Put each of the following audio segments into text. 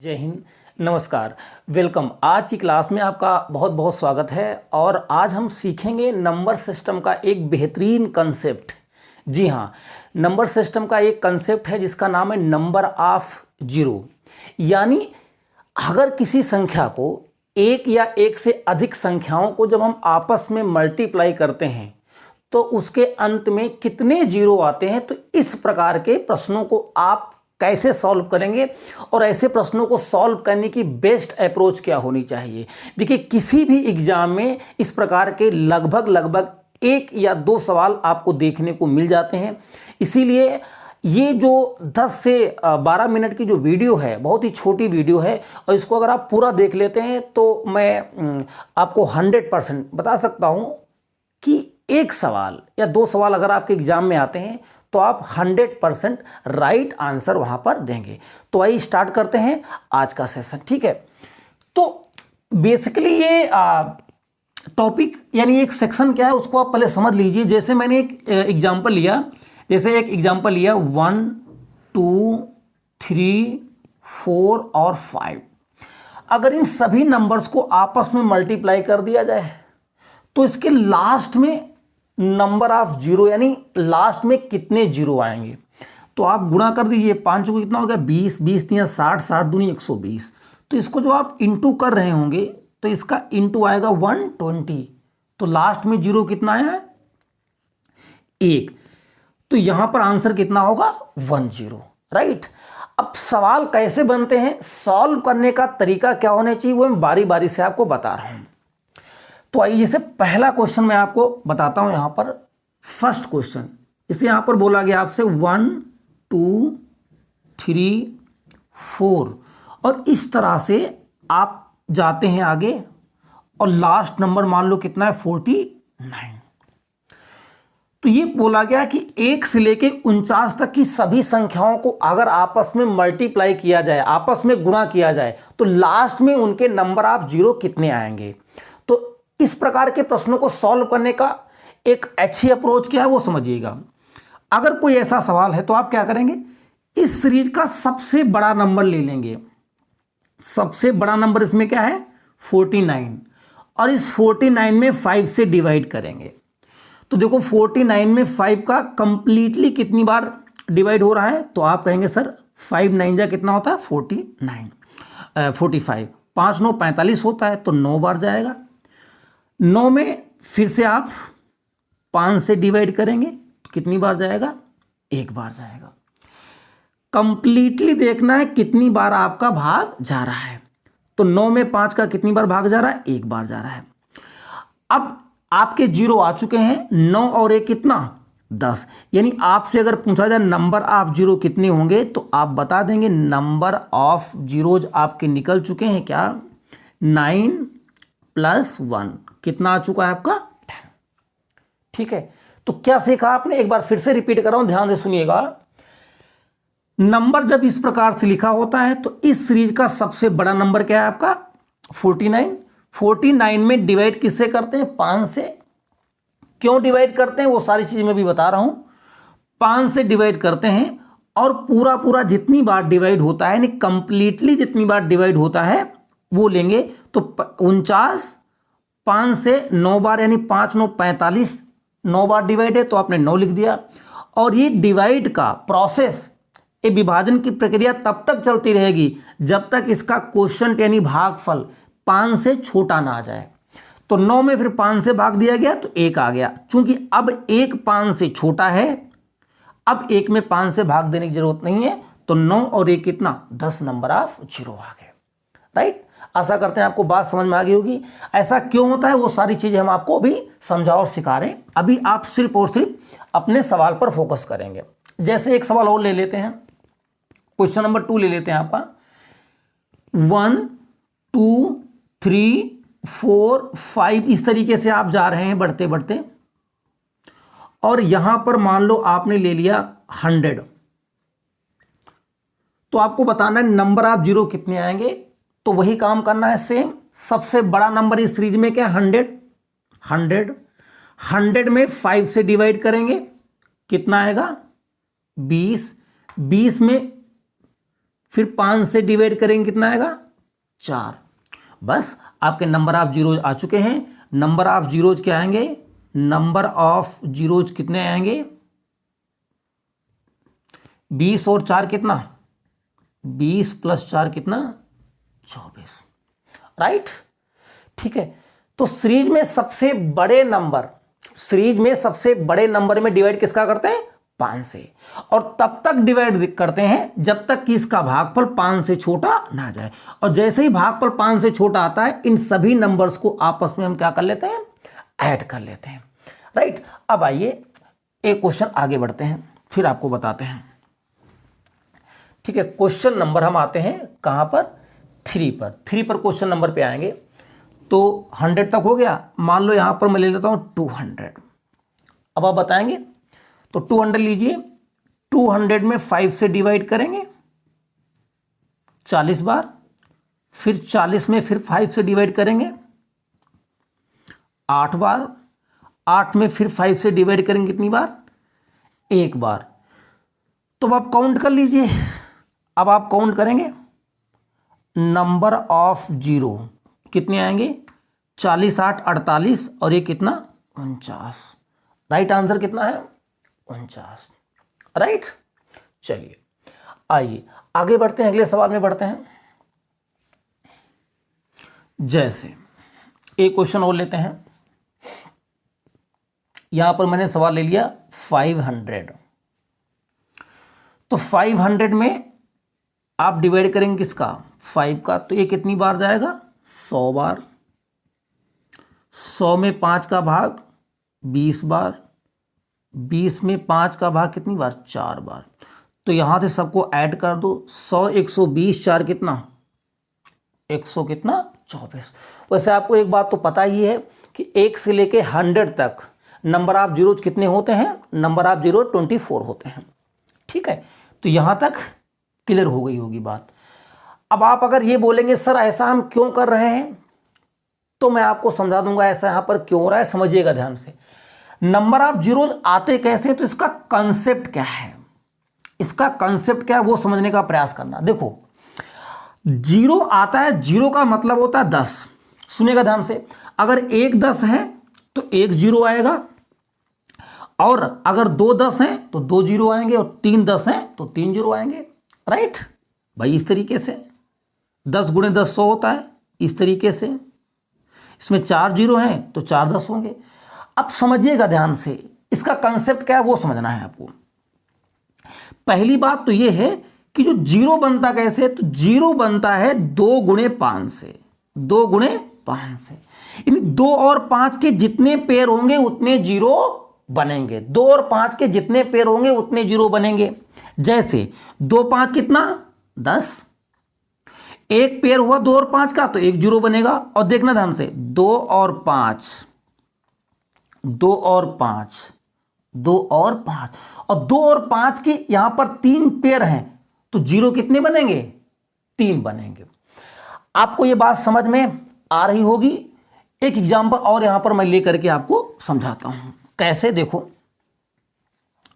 जय हिंद। नमस्कार। वेलकम। आज की क्लास में आपका बहुत बहुत स्वागत है और आज हम सीखेंगे नंबर सिस्टम का एक बेहतरीन कंसेप्ट। जी हाँ, नंबर सिस्टम का एक कंसेप्ट है जिसका नाम है नंबर ऑफ जीरो। यानी अगर किसी संख्या को एक या एक से अधिक संख्याओं को जब हम आपस में मल्टीप्लाई करते हैं तो उसके अंत में कितने जीरो आते हैं, तो इस प्रकार के प्रश्नों को आप कैसे सॉल्व करेंगे और ऐसे प्रश्नों को सॉल्व करने की बेस्ट अप्रोच क्या होनी चाहिए। देखिए, किसी भी एग्जाम में इस प्रकार के लगभग एक या दो सवाल आपको देखने को मिल जाते हैं। इसीलिए ये जो 10 से 12 मिनट की जो वीडियो है, बहुत ही छोटी वीडियो है और इसको अगर आप पूरा देख लेते हैं तो मैं आपको 100% बता सकता हूँ कि एक सवाल या दो सवाल अगर आपके एग्जाम में आते हैं तो आप 100% राइट आंसर वहां पर देंगे। तो आइए स्टार्ट करते हैं आज का सेशन। ठीक है, तो बेसिकली ये टॉपिक यानी एक सेक्शन क्या है उसको आप पहले समझ लीजिए। जैसे मैंने एक एग्जांपल लिया, 1 2 3 4 और 5। अगर इन सभी नंबर्स को आपस में मल्टीप्लाई कर दिया जाए तो इसके लास्ट में नंबर ऑफ जीरो यानी लास्ट में कितने जीरो आएंगे, तो आप गुणा कर दीजिए। 5 को कितना हो गया 20, 20 3 60, 60 दूनी 120। तो इसको जो आप इंटू कर रहे होंगे तो इसका इंटू आएगा 120। तो लास्ट में जीरो कितना आया है 1। तो यहां पर आंसर कितना होगा 10। राइट। अब सवाल कैसे बनते हैं, सॉल्व करने का तरीका क्या होना चाहिए, वो मैं बारी बारी से आपको बता रहा हूं। तो आइए, जैसे पहला क्वेश्चन मैं आपको बताता हूं। यहां पर फर्स्ट क्वेश्चन, इसे यहां पर बोला गया आपसे 1 2 3 4 और इस तरह से आप जाते हैं आगे और लास्ट नंबर मान लो कितना है 49। तो ये बोला गया कि 1 से लेके 49 तक की सभी संख्याओं को अगर आपस में मल्टीप्लाई किया जाए, आपस में गुणा किया जाए, तो लास्ट में उनके नंबर ऑफ जीरो कितने आएंगे। तो इस प्रकार के प्रश्नों को सॉल्व करने का एक अच्छी अप्रोच क्या है वो समझिएगा। अगर कोई ऐसा सवाल है तो आप क्या करेंगे, इस सीरीज का सबसे बड़ा नंबर ले लेंगे। सबसे बड़ा नंबर इसमें क्या है 49 और इस 49 में 5 से डिवाइड करेंगे। तो देखो 49 में 5 का कंप्लीटली कितनी बार डिवाइड हो रहा है, तो आप कहेंगे सर 5 9 जा कितना होता है 45। 5 9 45 होता है तो 9 बार जाएगा। 9 में फिर से आप 5 से डिवाइड करेंगे तो कितनी बार जाएगा 1 बार जाएगा। कंप्लीटली देखना है कितनी बार आपका भाग जा रहा है। तो 9 में 5 का कितनी बार भाग जा रहा है 1 बार जा रहा है। अब आपके जीरो आ चुके हैं 9 और 1 कितना 10। यानी आपसे अगर पूछा जाए नंबर ऑफ जीरो कितने होंगे तो आप बता देंगे नंबर ऑफ जीरोज आपके निकल चुके हैं क्या 9 + 1 कितना आ चुका है आपका 10। ठीक है, तो क्या सीखा आपने, एक बार फिर से रिपीट कर रहा हूं, ध्यान से सुनिएगा। नंबर जब इस प्रकार से लिखा होता है तो इस सीरीज का सबसे बड़ा नंबर क्या है आपका 49। 49 में डिवाइड किससे करते हैं 5 से। क्यों डिवाइड करते हैं वो सारी चीज मैं भी बता रहा हूं। 5 से डिवाइड करते हैं और पूरा जितनी बार डिवाइड होता है यानी कंप्लीटली जितनी बार डिवाइड होता है वो लेंगे। तो 49 5 से 9 बार यानी 5 9 45, 9 बार डिवाइड है तो आपने 9 लिख दिया। और ये डिवाइड का प्रोसेस, ये विभाजन की प्रक्रिया तब तक चलती रहेगी जब तक इसका क्वोशिएंट यानी भागफल 5 से छोटा ना आ जाए। तो 9 में फिर 5 से भाग दिया गया तो 1 आ गया। चूंकि अब 1 5 से छोटा है, अब 1 में 5 से भाग देने की जरूरत नहीं है, तो 9 और 1 कितना 10 नंबर ऑफ जीरो आ गए। राइट। आशा करते हैं आपको बात समझ में आ गई होगी। ऐसा क्यों होता है वो सारी चीजें हम आपको अभी समझा और सिखा रहे हैं। अभी आप सिर्फ और सिर्फ अपने सवाल पर फोकस करेंगे। जैसे एक सवाल और ले लेते हैं, क्वेश्चन नंबर 2 ले लेते हैं आपका 1 2 3 4 5। इस तरीके से आप जा रहे हैं बढ़ते बढ़ते और यहां पर मान लो आपने ले लिया 100। तो आपको बताना है नंबर ऑफ जीरो कितने आएंगे। तो वही काम करना है सेम। सबसे बड़ा नंबर इस सीरीज में क्या 100 में 5 से डिवाइड करेंगे कितना आएगा 20। 20 में फिर 5 से डिवाइड करेंगे कितना आएगा 4। बस आपके नंबर ऑफ जीरोज आ चुके हैं। नंबर ऑफ जीरोज क्या आएंगे, नंबर ऑफ जीरोज कितने आएंगे 20 और 4 कितना 20 + 4 कितना 24, राइट। ठीक है, तो सीरीज में सबसे बड़े नंबर में डिवाइड किसका करते हैं 5 से, और तब तक डिवाइड करते हैं जब तक कि इसका भागफल 5 से छोटा ना जाए। और जैसे ही भागफल 5 से छोटा आता है इन सभी नंबर्स को आपस में हम क्या कर लेते हैं, ऐड कर लेते हैं, राइट। अब आइए एक क्वेश्चन आगे बढ़ते हैं, फिर आपको बताते हैं। ठीक है, क्वेश्चन नंबर हम आते हैं कहां पर 3 पर क्वेश्चन नंबर पे आएंगे। तो 100 तक हो गया, मान लो यहां पर मैं ले लेता हूं 200। अब आप बताएंगे, तो 200 लीजिए, 200 में 5 से डिवाइड करेंगे 40 बार, फिर 40 में फिर 5 से डिवाइड करेंगे 8 बार, 8 में फिर 5 से डिवाइड करेंगे कितनी बार 1 बार। तो अब आप काउंट कर लीजिए, अब आप काउंट करेंगे नंबर ऑफ जीरो कितने आएंगे 40 8 48 और ये कितना 49। राइट आंसर कितना है 49, राइट। चलिए आइए आगे बढ़ते हैं, अगले सवाल में बढ़ते हैं। जैसे एक क्वेश्चन और लेते हैं, यहां पर मैंने सवाल ले लिया 500। तो 500 में आप डिवाइड करेंगे किसका 5 का, तो ये कितनी बार जाएगा 100 बार। 100 में 5 का भाग 20 बार, 20 में 5 का भाग कितनी बार 4 बार। तो यहां से सबको ऐड कर दो, 100 120 4 कितना 100 कितना 24। वैसे आपको एक बात तो पता ही है कि 1 से लेके 100 तक नंबर ऑफ जीरोज कितने होते हैं, नंबर ऑफ जीरो 24 होते हैं। ठीक है, तो यहां तक क्लियर हो गई होगी बात। अब आप अगर ये बोलेंगे सर ऐसा हम क्यों कर रहे हैं, तो मैं आपको समझा दूंगा ऐसा यहां पर क्यों हो रहा है। समझिएगा ध्यान से, नंबर ऑफ जीरोज आते कैसे, तो इसका कंसेप्ट क्या है, इसका कंसेप्ट क्या है वो समझने का प्रयास करना। देखो जीरो आता है, जीरो का मतलब होता है 10। सुनेगा ध्यान से, अगर 1 10 है तो 1 जीरो आएगा, और अगर 2 10 हैं तो 2 जीरो आएंगे, और 3 10 हैं तो 3 जीरो आएंगे, राइट भाई। इस तरीके से 10 × 10 100 होता है, इस तरीके से इसमें 4 जीरो हैं तो 4 10 होंगे। अब समझिएगा ध्यान से, इसका कंसेप्ट क्या है वो समझना है आपको। पहली बात तो ये है कि जो जीरो बनता कैसे, तो जीरो बनता है 2 × 5 से, 2 × 5 से। यानी 2 और 5 के जितने पेयर होंगे उतने जीरो बनेंगे, 2 और 5 के जितने पेयर होंगे उतने जीरो बनेंगे। जैसे 2 5 कितना 10, एक पेयर हुआ 2 और 5 का तो 1 जीरो बनेगा। और देखना ध्यान से, 2 और 5 2 और 5 2 और 5, और 2 और 5 के यहां पर 3 पेयर हैं तो जीरो कितने बनेंगे 3 बनेंगे। आपको यह बात समझ में आ रही होगी। एक एग्जांपल और यहां पर मैं लेकर के आपको समझाता हूं कैसे। देखो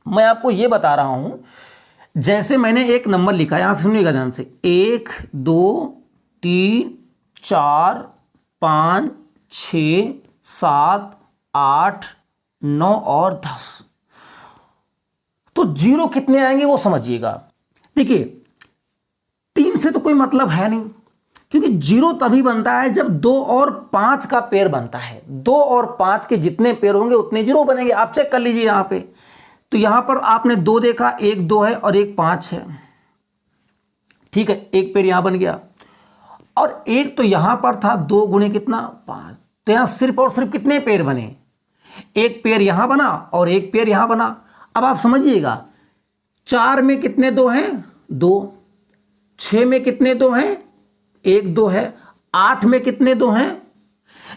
मैं आपको यह बता रहा हूं, जैसे मैंने एक नंबर लिखा, यहां से सुनिएगा ध्यान से, 1 2 3 4 5 6 7 8 9 और 10। तो जीरो कितने आएंगे वो समझिएगा। देखिए 3 से तो कोई मतलब है नहीं, क्योंकि जीरो तभी बनता है जब 2 और 5 का पेयर बनता है। 2 और 5 के जितने पेयर होंगे उतने जीरो बनेंगे। आप चेक कर लीजिए यहां पे, तो यहां पर आपने 2 देखा, 1 2 है और 1 5 है। ठीक है, एक पेयर यहां बन गया, और एक तो यहां पर था 2 × कितना 5। तो यहां सिर्फ और सिर्फ कितने पेयर बने, एक पेयर यहां बना और एक पेयर यहां बना। अब आप समझिएगा, 4 में कितने 2 हैं 2, 6 में कितने 2 हैं 1 2 है, 8 में कितने 2 हैं।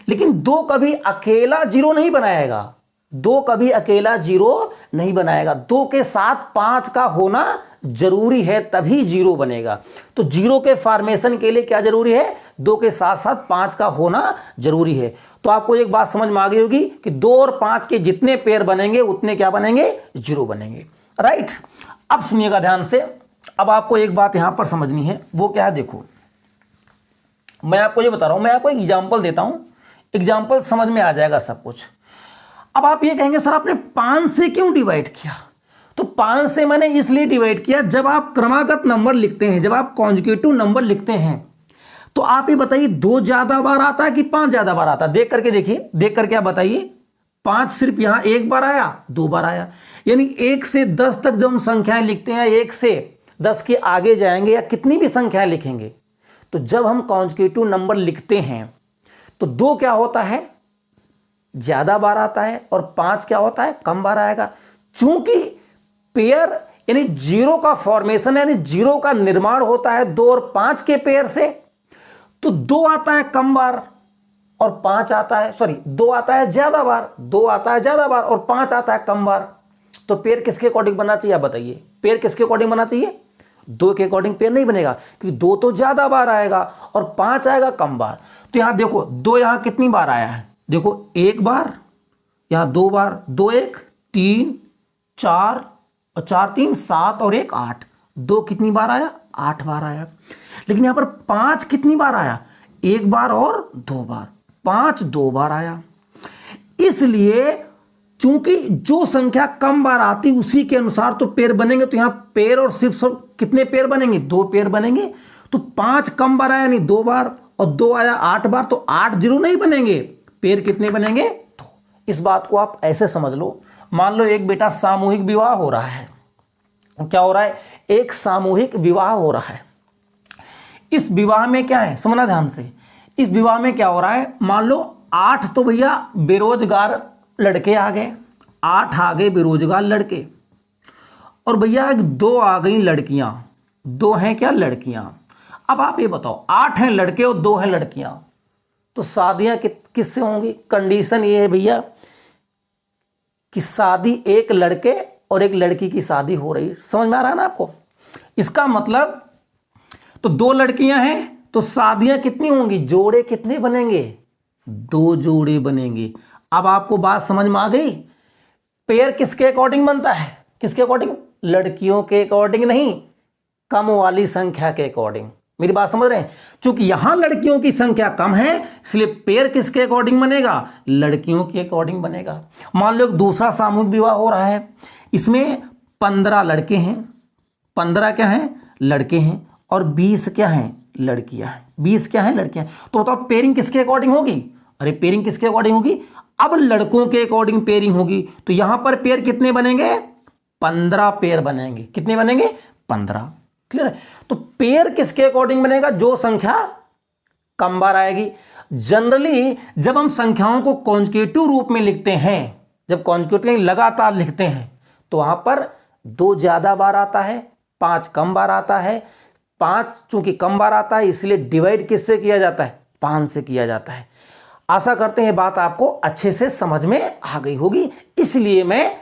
लेकिन 2 कभी अकेला जीरो नहीं बनाएगा, 2 कभी अकेला जीरो नहीं बनाएगा। 2 के साथ 5 का होना जरूरी है तभी जीरो बनेगा। तो जीरो के फॉर्मेशन के लिए क्या जरूरी है, 2 के साथ साथ 5 का होना जरूरी है। तो आपको एक बात समझ में आ गई होगी कि 2 और 5 के जितने पेयर बनेंगे उतने क्या बनेंगे जीरो बनेंगे, राइट। अब सुनिएगा ध्यान से, अब आपको एक बात यहां पर समझनी है, वो क्या है, देखो मैं आपको ये बता रहा हूं, मैं आपको एक एग्जाम्पल देता हूं, एग्जाम्पल समझ में आ जाएगा सब कुछ। अब आप ये कहेंगे सर आपने 5 से क्यों डिवाइड किया? तो 5 से मैंने इसलिए डिवाइड किया, जब आप क्रमागत नंबर लिखते हैं, जब आप कॉन्जुगेटिव नंबर लिखते हैं, तो आप ये बताइए 2 ज्यादा बार आता है कि 5 ज्यादा बार आता है? देख करके देखिए, देख करके आप बताइए। 5 सिर्फ यहां एक बार आया, 2 बार आया, यानी 1 से 10 तक जब हम संख्याएं लिखते हैं, 1 से 10 के आगे जाएंगे या कितनी भी संख्याएं लिखेंगे, तो जब हम कॉन्जुगेटिव नंबर लिखते हैं तो 2 क्या होता है, ज्यादा बार आता है, और 5 क्या होता है, कम बार आएगा। चूंकि पेयर यानी जीरो का फॉर्मेशन यानी जीरो का निर्माण होता है 2 और 5 के पेयर से, तो 2 आता है कम बार और 5 आता है, सॉरी 2 आता है ज्यादा बार, 2 आता है ज्यादा बार और 5 आता है कम बार। तो पेयर किसके अकॉर्डिंग बनना चाहिए, आप बताइए? पेयर किसके अकॉर्डिंग बनना चाहिए? 2 के अकॉर्डिंग पेयर नहीं बनेगा, क्योंकि 2 तो ज्यादा बार आएगा और 5 आएगा कम बार। तो यहां देखो 2 यहां कितनी बार आया है, देखो 1 बार, यहां 2 बार, 2 1 3 4 और 4 3 7 और 1 8, 2 कितनी बार आया, 8 बार आया। लेकिन यहां पर 5 कितनी बार आया, 1 बार और 2 बार, 5 2 बार आया। इसलिए चूंकि जो संख्या कम बार आती उसी के अनुसार तो पेयर बनेंगे, तो यहां पेयर और सिर्फ कितने पेयर बनेंगे, 2 पेयर बनेंगे। तो 5 कम बार आया यानी 2 बार, और 2 आया 8 बार, तो 8 जीरो नहीं बनेंगे, पेयर कितने बनेंगे, तो इस बात को आप ऐसे समझ लो। मान लो एक बेटा सामूहिक विवाह हो रहा है, क्या हो रहा है, एक सामूहिक विवाह हो रहा है। इस विवाह में क्या है, समझना ध्यान से, इस विवाह में क्या हो रहा है, मान लो 8 तो भैया बेरोजगार लड़के आ गए, 8 आ गए बेरोजगार लड़के, और भैया 2 आ गई लड़कियां, 2 हैं क्या, लड़कियां। अब आप ये बताओ 8 हैं लड़के और 2 हैं लड़कियां, तो शादियां किससे होंगी? कंडीशन ये है भैया कि शादी एक लड़के और एक लड़की की शादी हो रही है। समझ में आ रहा है ना आपको? इसका मतलब तो 2 लड़कियां हैं तो शादियां कितनी होंगी, जोड़े कितने बनेंगे, 2 जोड़े बनेंगे। अब आपको बात समझ में आ गई? पेयर किसके अकॉर्डिंग बनता है, किसके अकॉर्डिंग, लड़कियों के अकॉर्डिंग नहीं, कम वाली संख्या के अकॉर्डिंग। मेरी बात समझ रहे हैं? चूंकि यहां लड़कियों की संख्या कम है, इसलिए पेयर किसके अकॉर्डिंग बनेगा, लड़कियों के अकॉर्डिंग बनेगा। मान लो एक दूसरा सामूहिक विवाह हो रहा है, इसमें 15 लड़के हैं, 15 क्या हैं, लड़के हैं, और 20 क्या हैं, लड़कियां हैं, 20 क्या हैं, लड़कियां। तो बताओ पेयरिंग किसके अकॉर्डिंग होगी, अरे पेयरिंग किसके अकॉर्डिंग होगी, अब लड़कों के अकॉर्डिंग पेयरिंग होगी। तो यहां पर पेयर कितने बनेंगे, 15 पेयर बनेंगे। कितने बनेंगे, 15। क्लियर है? तो पेयर किसके अकॉर्डिंग बनेगा, जो संख्या कम बार आएगी। जनरली जब हम संख्याओं को कॉन्जुगेटिव रूप में लिखते हैं, जब कॉन्जुगेटिव लगातार लिखते हैं, तो वहां पर 2 ज्यादा बार आता है, 5 कम बार आता है। 5 चूंकि कम बार आता है इसलिए डिवाइड किससे किया जाता है, 5 से किया जाता है। आशा करते हैं बात आपको अच्छे से समझ में आ गई होगी। इसलिए मैं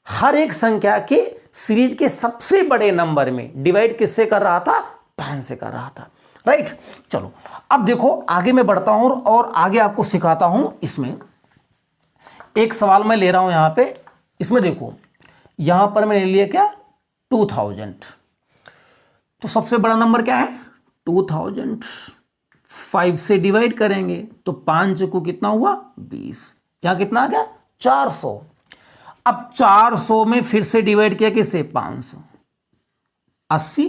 हर एक संख्या के सीरीज के सबसे बड़े नंबर में डिवाइड किससे कर रहा था, 5 से कर रहा था। राइट, चलो अब देखो आगे मैं बढ़ता हूं और आगे आपको सिखाता हूं। इसमें एक सवाल मैं ले रहा हूं यहां पे, इसमें देखो यहां पर मैंने लिया क्या, 2000। तो सबसे बड़ा नंबर क्या है, 2000। 5 से डिवाइड करेंगे तो 5 को कितना हुआ, 20। यहां कितना आ गया, 400। अब 400 में फिर से डिवाइड किया किससे, 500। 80,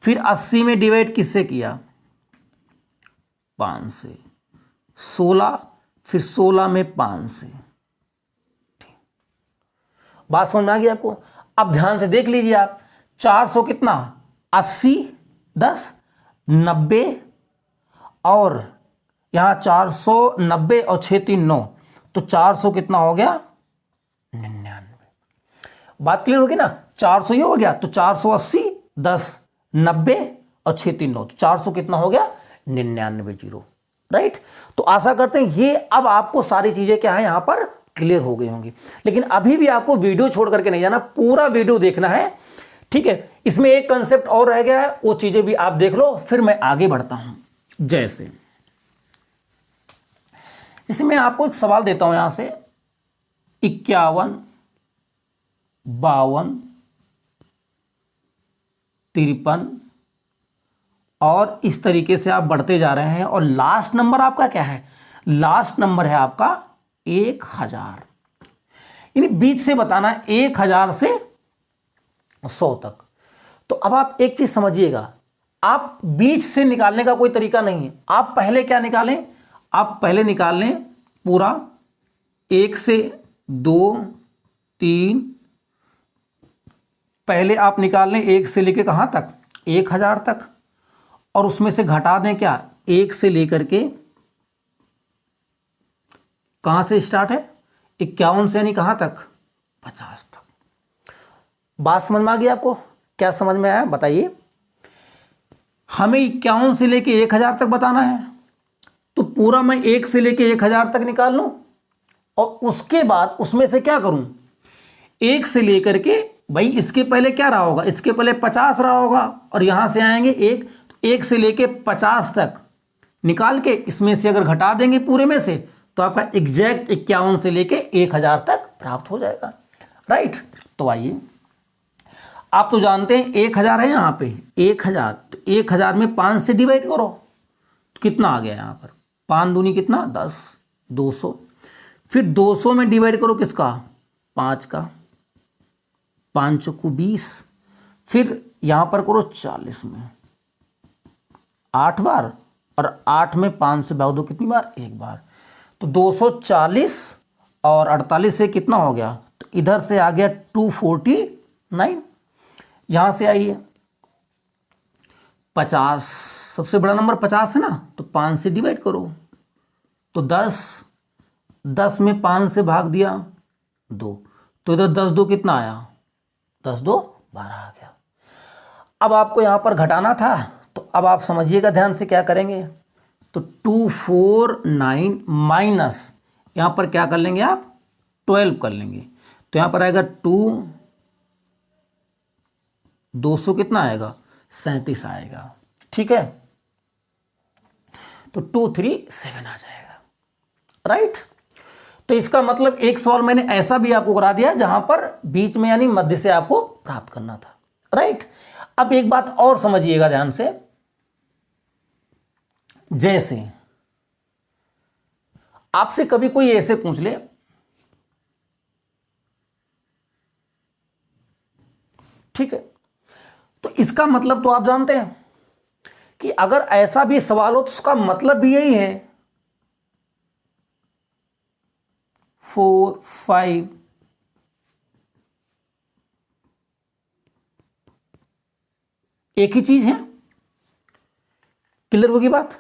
फिर 80 में डिवाइड किससे किया, 5 से। 16, फिर 16 में 5 से। बात समझ में आ गई आपको? अब ध्यान से देख लीजिए आप, 400 कितना, 80 10 90, और यहां 490 और 6 3 9, तो 400 कितना हो गया, 99। बात क्लियर होगी ना? 400 ये हो गया, तो 480 10 90 और 6 3 9, तो 400 कितना हो गया, 99 जीरो। राइट, तो आशा करते हैं ये अब आपको सारी चीजें क्या है यहां पर क्लियर हो गई होंगी। लेकिन अभी भी आपको वीडियो छोड़ करके नहीं जाना, पूरा वीडियो देखना है, ठीक है? इसमें एक कंसेप्ट और रह गया है, वो चीजें भी आप देख लो, फिर मैं आगे बढ़ता हूं। जैसे इसमें आपको एक सवाल देता हूं यहां से, 51 52 53 और इस तरीके से आप बढ़ते जा रहे हैं और लास्ट नंबर आपका क्या है, लास्ट नंबर है आपका 1000। यानी बीच से बताना है 1000 से 100 तक। तो अब आप एक चीज समझिएगा, आप बीच से निकालने का कोई तरीका नहीं है। आप पहले क्या निकालें, आप पहले निकाल लें पूरा 1 से 2 3, पहले आप निकाल लें 1 से लेके कहां तक, 1000 तक, और उसमें से घटा दें क्या, 1 से लेकर के कहां से स्टार्ट है, 51 से, यानी कहां तक, 50 तक। बात समझ में आ गई आपको, क्या समझ में आया बताइए। हमें 51 से लेके 1000 तक बताना है, तो पूरा मैं 1 से लेके 1000 तक निकाल लूं और उसके बाद उसमें से क्या करूं, 1 से लेकर के, भाई इसके पहले क्या रहा होगा, इसके पहले 50 रहा होगा और यहां से आएंगे 1 से लेके 50 तक निकाल के इसमें से अगर घटा देंगे पूरे में से, तो आपका एग्जैक्ट 51 से लेके 1000 तक प्राप्त हो जाएगा। राइट, तो आइए, आप तो जानते हैं 1000 है यहाँ पे, 1000, तो 1000 में 5 से डिवाइड करो तो कितना आ गया यहाँ पर, 5 दूनी कितना 10, 200, फिर 200 में डिवाइड करो किसका, 5 का, 5 चौको 20, फिर यहाँ पर करो 40 में 8 बार, और 8 में 5 से भाग दो कितनी बार, 1 बार, तो 240 और 48 से कितना हो गया, तो इधर से आ गया 249। यहां से आइए 50, सबसे बड़ा नंबर 50 है ना, तो 5 से डिवाइड करो तो 10, 10 में 5 से भाग दिया 2, तो इधर 10 2 कितना आया, 10 2 12 आ गया। अब आपको यहां पर घटाना था, तो अब आप समझिएगा ध्यान से क्या करेंगे, तो 249 माइनस यहां पर क्या कर लेंगे आप, 12 कर लेंगे, तो यहां पर आएगा 200 कितना आएगा, 37 आएगा। ठीक है, तो 237 आ जाएगा। राइट, तो इसका मतलब एक सवाल मैंने ऐसा भी आपको करा दिया जहां पर बीच में यानी मध्य से आपको प्राप्त करना था। राइट, अब एक बात और समझिएगा ध्यान से, जैसे आपसे कभी कोई ऐसे पूछ ले, ठीक है, तो इसका मतलब तो आप जानते हैं कि अगर ऐसा भी सवाल हो तो उसका मतलब भी यही है, 4 5 एक ही चीज है। क्लियर होगी बात,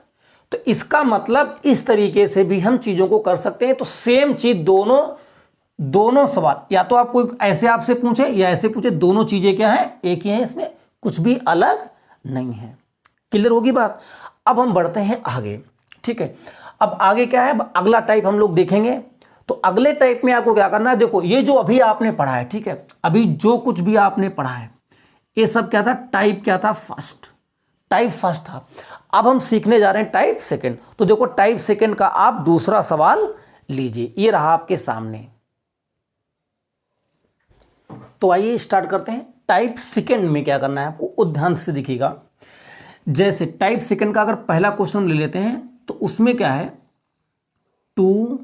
तो इसका मतलब इस तरीके से भी हम चीजों को कर सकते हैं। तो सेम चीज दोनों सवाल, या तो आप कोई ऐसे आपसे पूछे या ऐसे पूछे, दोनों चीजें क्या है, एक ही है, इसमें कुछ भी अलग नहीं है। क्लियर होगी बात। अब हम बढ़ते हैं आगे। ठीक है, अब आगे क्या है, अब अगला टाइप हम लोग देखेंगे। तो अगले टाइप में आपको क्या करना है, देखो ये जो अभी आपने पढ़ा है, ठीक है, अभी जो कुछ भी आपने पढ़ा है ये सब क्या था, टाइप क्या था, फर्स्ट, टाइप फर्स्ट था। अब हम सीखने जा रहे हैं टाइप सेकंड। तो देखो टाइप सेकंड का आप दूसरा सवाल लीजिए, ये रहा आपके सामने। तो आइए स्टार्ट करते हैं। टाइप सेकंड में क्या करना है आपको, ध्यान से देखिएगा। जैसे टाइप सेकंड का अगर पहला क्वेश्चन ले लेते हैं तो उसमें क्या है, 2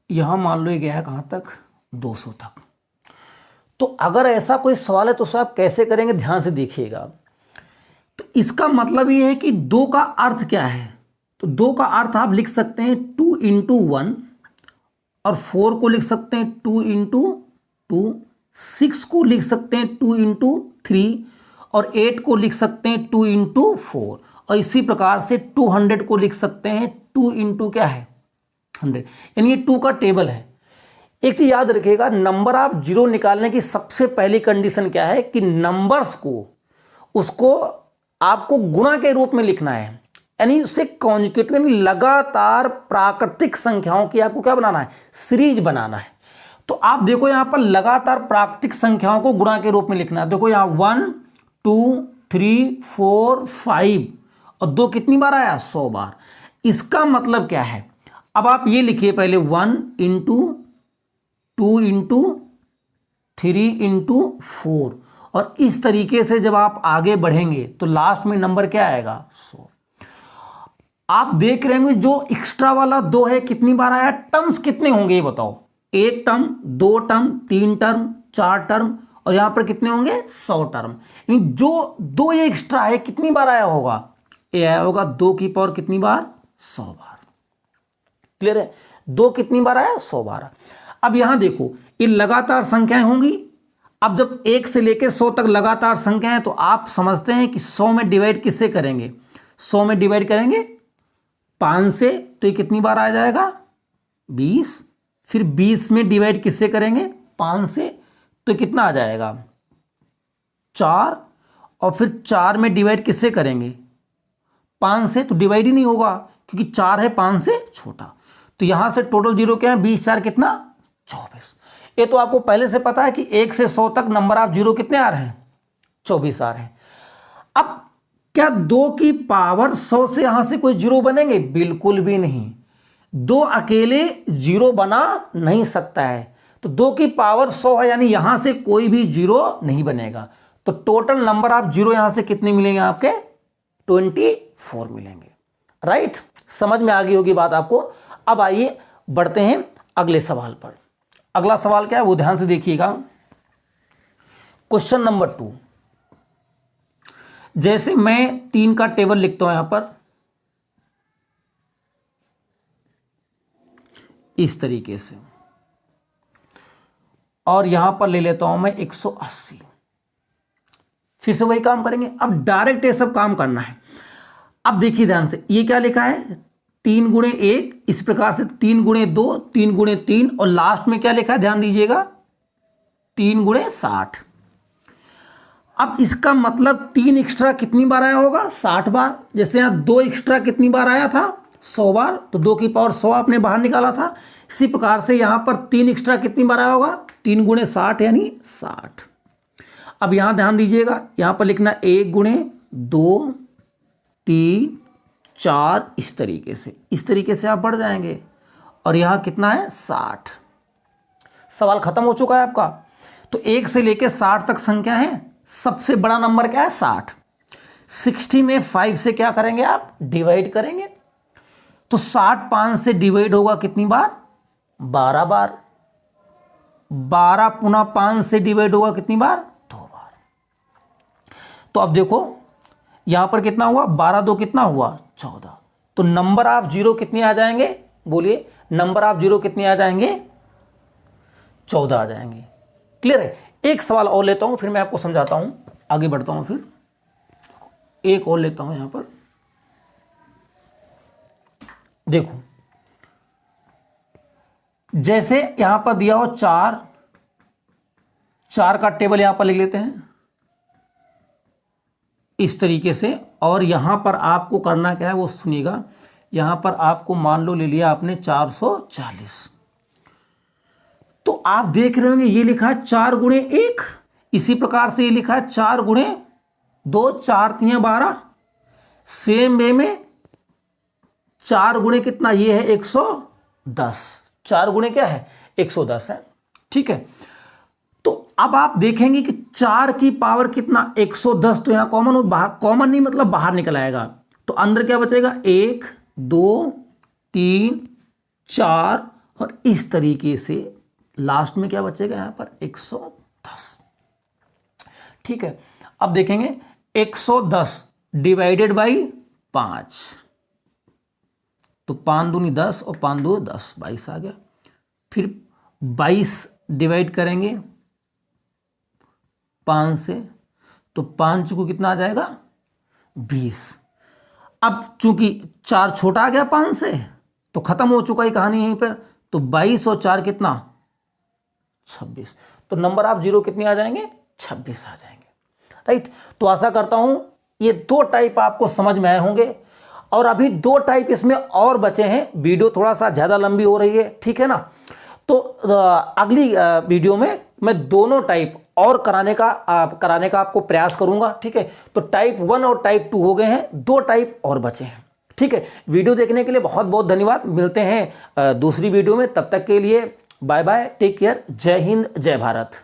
यहां मान लो ये गया है कहां तक, 200 तक। तो अगर ऐसा कोई सवाल है तो उसे आप कैसे करेंगे, ध्यान से देखिएगा। तो इसका मतलब ये है कि 2 का अर्थ क्या है, तो 2 का अर्थ आप लिख सकते हैं 2 × 1, और 4 को लिख सकते हैं 2 × 2, 6 को लिख सकते हैं 2 × 3, और 8 को लिख सकते हैं 2 × 4, और इसी प्रकार से 200 को लिख सकते हैं 2 × क्या है, 100। यानी ये 2 का टेबल है। एक चीज याद रखिएगा, नंबर आप जीरो निकालने की सबसे पहली कंडीशन क्या है कि नंबर्स को उसको आपको गुणा के रूप में लिखना है, यानी उससे कॉन्जुगेटिव यानी लगातार प्राकृतिक संख्याओं की आपको क्या बनाना है, सीरीज बनाना है। तो आप देखो यहां पर लगातार प्राकृतिक संख्याओं को गुणा के रूप में लिखना है। देखो यहां 1 2 3 4 5 और 2 कितनी बार आया, 100 बार। इसका मतलब क्या है, अब आप ये लिखिए पहले 1 इंटू 2 इंटू 3 इंटू 4, और इस तरीके से जब आप आगे बढ़ेंगे तो लास्ट में नंबर क्या आएगा 100। आप देख रहे होंगे जो एक्स्ट्रा वाला 2 है कितनी बार आया, टर्म्स कितने होंगे ये बताओ, 1 टर्म, 2 टर्म, 3 टर्म, 4 टर्म, और यहां पर कितने होंगे 100 टर्म। जो 2 ये एक्स्ट्रा है कितनी बार आया होगा, ये आया होगा 2 की पावर कितनी बार 100 बार। क्लियर है, 2 कितनी बार आया 100 बार। अब यहां देखो ये लगातार संख्याएं होंगी। अब जब 1 से लेकर 100 तक लगातार संख्या है तो आप समझते हैं कि 100 में डिवाइड किससे करेंगे, 100 में डिवाइड करेंगे 5 से, तो ये कितनी बार आ जाएगा 20। फिर 20 में डिवाइड किससे करेंगे 5 से, तो कितना आ जाएगा 4, और फिर 4 में डिवाइड किससे करेंगे 5 से, तो डिवाइड ही नहीं होगा क्योंकि 4 है 5 से छोटा। तो यहां से टोटल जीरो क्या है 20 4 कितना 24। ये तो आपको पहले से पता है कि 1 से 100 तक नंबर ऑफ जीरो कितने आ रहे हैं 24 आ रहे हैं। अब क्या 2 की पावर 100 से यहां से कोई जीरो बनेंगे, बिल्कुल भी नहीं। 2 अकेले जीरो बना नहीं सकता है, तो 2 की पावर 100 है यानी यहां से कोई भी जीरो नहीं बनेगा। तो टोटल नंबर ऑफ जीरो यहां से कितने मिलेंगे आपके 24 मिलेंगे। राइट, समझ में आ गई होगी बात आपको। अब आइए बढ़ते हैं अगले सवाल पर। अगला सवाल क्या है वो ध्यान से देखिएगा। क्वेश्चन नंबर 2, जैसे मैं 3 का टेबल लिखता हूं यहां पर इस तरीके से, और यहां पर ले लेता हूं मैं 180। फिर से वही काम करेंगे, अब डायरेक्ट ये सब काम करना है। अब देखिए ध्यान से, ये क्या लिखा है 3 गुणे 1, इस प्रकार से 3 गुणे 2, 3 गुणे 3, और लास्ट में क्या लिखा है ध्यान दीजिएगा 3 गुणे 60। अब इसका मतलब 3 एक्स्ट्रा कितनी बार आया होगा 60 बार। जैसे यहां 2 एक्स्ट्रा कितनी बार आया था 100 बार, तो 2 की पावर 100 आपने बाहर निकाला था। इसी प्रकार से यहां पर 3 एक्स्ट्रा कितनी बार आया होगा 3 गुणे 60 यानी 60। अब यहां ध्यान दीजिएगा, यहां पर लिखना 1 गुणे 2 3 4, इस तरीके से आप बढ़ जाएंगे, और यहां कितना है 60। सवाल खत्म हो चुका है आपका। तो 1 से लेकर 60 तक संख्या है, सबसे बड़ा नंबर क्या है 60। 60 में 5 से क्या करेंगे आप डिवाइड करेंगे, तो 60 5 से डिवाइड होगा कितनी बार 12 बार। 12 पुनः 5 से डिवाइड होगा कितनी बार 2 बार। तो अब देखो यहां पर कितना हुआ 12 2 कितना हुआ 14। तो नंबर ऑफ जीरो कितने आ जाएंगे, बोलिए नंबर ऑफ जीरो कितने आ जाएंगे 14 आ जाएंगे। क्लियर है। एक सवाल और लेता हूं फिर मैं आपको समझाता हूं, आगे बढ़ता हूं। फिर एक और लेता हूं यहां पर, देखो जैसे यहां पर दिया हो 4 का टेबल यहां पर लिख लेते हैं इस तरीके से, और यहां पर आपको करना क्या है वो सुनिएगा। यहां पर आपको मान लो ले लिया आपने 440, तो आप देख रहे होंगे ये लिखा है 4 गुणे 1, इसी प्रकार से ये लिखा है 4 गुणे 2, 4 3 12। सेम वे में 4 गुणे कितना, ये है 110। 4 गुणे क्या है 110 है, ठीक है। तो अब आप देखेंगे कि 4 की पावर कितना 110, तो यहां कॉमन हो, बाहर कॉमन नहीं मतलब बाहर निकल आएगा, तो अंदर क्या बचेगा 1 2 3 4, और इस तरीके से लास्ट में क्या बचेगा यहां पर 110। ठीक है, अब देखेंगे 110 डिवाइडेड बाई 5, तो 5 दूनी 10 और 5 2 10, 22 आ गया। फिर 22 डिवाइड करेंगे 5 से, तो 5 चूंकि कितना आ जाएगा 20। अब चूंकि 4 छोटा आ गया 5 से, तो खत्म हो चुका है कहानी यहीं पर। तो 22 और 4 कितना 26, तो नंबर ऑफ जीरो कितने आ जाएंगे 26 आ जाएंगे। राइट, तो आशा करता हूं ये 2 टाइप आपको समझ में आए होंगे, और अभी 2 टाइप इसमें और बचे हैं। वीडियो थोड़ा सा ज़्यादा लंबी हो रही है, ठीक है ना। तो अगली वीडियो में मैं दोनों टाइप और कराने का आपको प्रयास करूंगा, ठीक है। तो टाइप 1 और टाइप 2 हो गए हैं, 2 टाइप और बचे हैं, ठीक है, वीडियो देखने के लिए बहुत बहुत धन्यवाद। मिलते हैं दूसरी वीडियो में, तब तक के लिए बाय बाय, टेक केयर, जय हिंद, जय भारत।